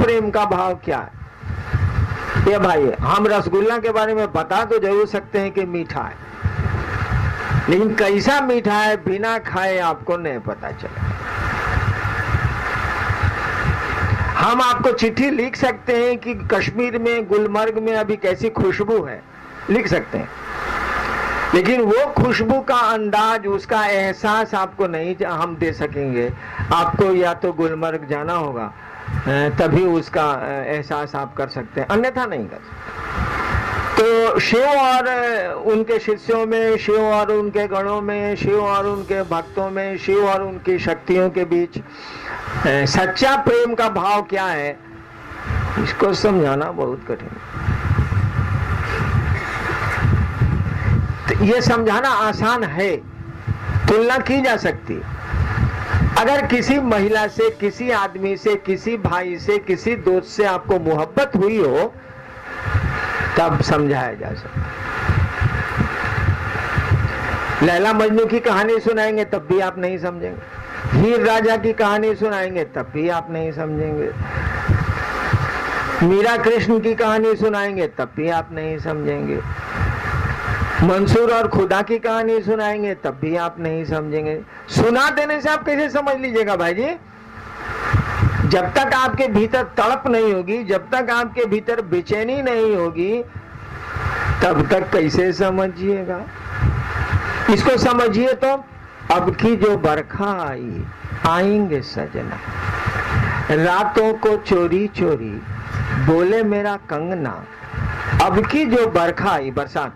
प्रेम का भाव क्या है? ये भाई, हम रसगुल्ला के बारे में बता तो जरूर सकते हैं कि मीठा है, लेकिन कैसा मीठा है बिना खाए आपको नहीं पता चले। हम आपको चिट्ठी लिख सकते हैं कि कश्मीर में, गुलमर्ग में अभी कैसी खुशबू है, लिख सकते हैं, लेकिन वो खुशबू का अंदाज, उसका एहसास आपको नहीं हम दे सकेंगे। आपको या तो गुलमर्ग जाना होगा, तभी उसका एहसास आप कर सकते हैं, अन्यथा नहीं कर सकते। तो शिव और उनके शिष्यों में, शिव और उनके गणों में, शिव और उनके भक्तों में, शिव और उनकी शक्तियों के बीच सच्चा प्रेम का भाव क्या है, इसको समझाना बहुत कठिन है। ये समझाना आसान है, तुलना की जा सकती है। अगर किसी महिला से, किसी आदमी से, किसी भाई से, किसी दोस्त से आपको मोहब्बत हुई हो, तब समझाया जा सकता। लैला मजनू की कहानी सुनाएंगे तब भी आप नहीं समझेंगे, हीर राजा की कहानी सुनाएंगे तब भी आप नहीं समझेंगे, मीरा कृष्ण की कहानी सुनाएंगे तब भी आप नहीं समझेंगे, मंसूर और खुदा की कहानी सुनाएंगे तब भी आप नहीं समझेंगे। सुना देने से आप कैसे समझ लीजिएगा भाई जी? जब तक आपके भीतर तड़प नहीं होगी, जब तक आपके भीतर बेचैनी नहीं होगी, तब तक कैसे समझिएगा? इसको समझिए तो, अब की जो बरखा आई, आएंगे सजना, रातों को चोरी चोरी बोले मेरा कंगना। अब की जो बरखा आई, बरसात,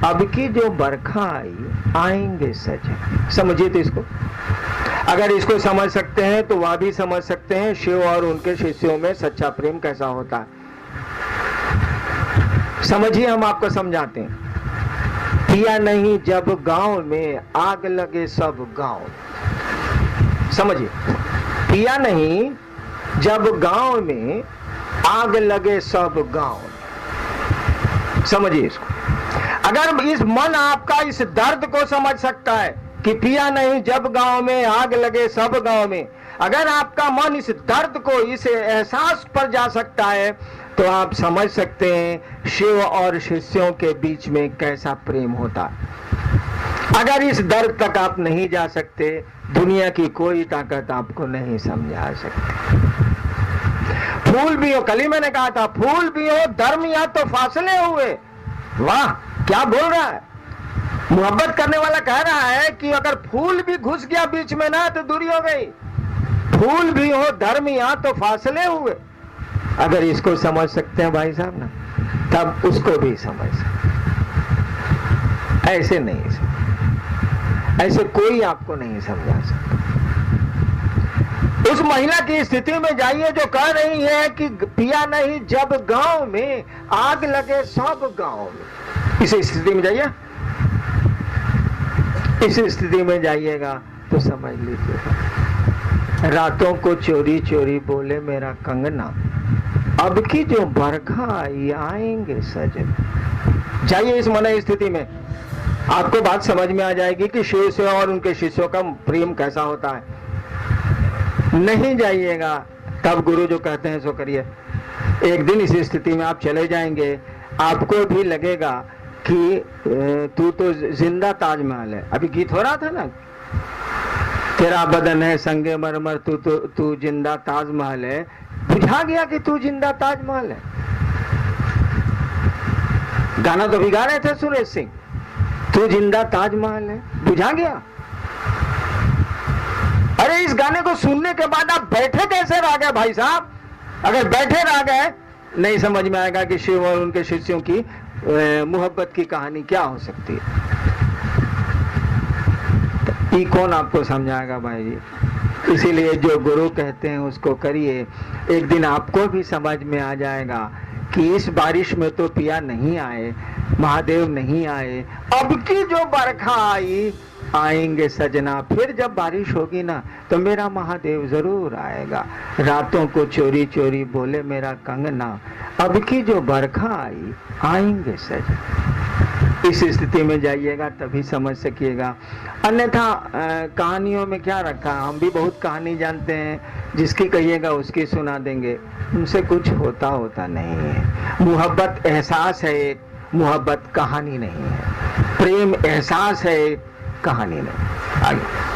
अब की जो बरखा आई, आएंगे सजना। समझिए तो इसको। अगर इसको समझ सकते हैं तो वह भी समझ सकते हैं शिव और उनके शिष्यों में सच्चा प्रेम कैसा होता है। समझिए, हम आपको समझाते हैं। पिया नहीं जब गांव में, आग लगे सब गांव। समझिए, पिया नहीं जब गांव में, आग लगे सब गांव। समझिए इसको। अगर इस मन आपका इस दर्द को समझ सकता है कि पिया नहीं जब गांव में, आग लगे सब गांव में, अगर आपका मन इस दर्द को, इस एहसास पर जा सकता है, तो आप समझ सकते हैं शिव और शिष्यों के बीच में कैसा प्रेम होता है। अगर इस दर्द तक आप नहीं जा सकते, दुनिया की कोई ताकत आपको नहीं समझा सकती। फूल भी हो, कल ही मैंने कहा था, फूल भी हो धर्म या तो फासले हुए। वाह, क्या बोल रहा है? मोहब्बत करने वाला कह रहा है कि अगर फूल भी घुस गया बीच में ना, तो दूरी हो गई। फूल भी हो धर्म या तो फासले हुए। अगर इसको समझ सकते हैं भाई साहब ना, तब उसको भी समझ सकते। ऐसे नहीं, ऐसे कोई आपको नहीं समझा सकता। उस महिला की स्थिति में जाइए जो कह रही है कि पिया नहीं जब गांव में, आग लगे सब गांव में। इस स्थिति में जाइए, इस स्थिति में जाइएगा तो समझ लीजिएगा। रातों को चोरी चोरी बोले मेरा कंगना, अब की जो बरखा आई, आएंगे सजन। जाइए इस मन स्थिति में, आपको बात समझ में आ जाएगी कि शिव से और उनके शिष्यों का प्रेम कैसा होता है। नहीं जाइएगा, तब गुरु जो कहते हैं सो करिए। एक दिन इस स्थिति में आप चले जाएंगे, आपको भी लगेगा कि तू तो जिंदा ताजमहल है। अभी गीत हो रहा था ना, तेरा बदन है संगे मरमर, तू जिंदा ताजमहल है। बुझा गया कि तू जिंदा ताजमहल है। गाना तो भी गा रहे थे सुरेश सिंह, तू जिंदा ताजमहल है। बुझा गया? अरे इस गाने को सुनने के बाद आप बैठे कैसे रह गए भाई साहब? अगर बैठे रह गए, नहीं समझ में आएगा कि शिव और उनके शिष्यों की मोहब्बत की कहानी क्या हो सकती है। ये कौन आपको समझाएगा भाई जी? इसीलिए जो गुरु कहते हैं उसको करिए। एक दिन आपको भी समझ में आ जाएगा कि इस बारिश में तो पिया नहीं आए, महादेव नहीं आए, अब की जो बरखा आई, आएंगे सजना। फिर जब बारिश होगी ना, तो मेरा महादेव जरूर आएगा। रातों को चोरी चोरी बोले मेरा कंगना, अब की जो बरखा आई, आएंगे सजना। इस स्थिति में जाइएगा तभी समझ सकिएगा। अन्यथा कहानियों में क्या रखा, हम भी बहुत कहानी जानते हैं, जिसकी कहिएगा उसकी सुना देंगे, उनसे कुछ होता नहीं है। मोहब्बत एहसास है, मोहब्बत कहानी नहीं है। प्रेम एहसास है, कहानी नहीं। आगे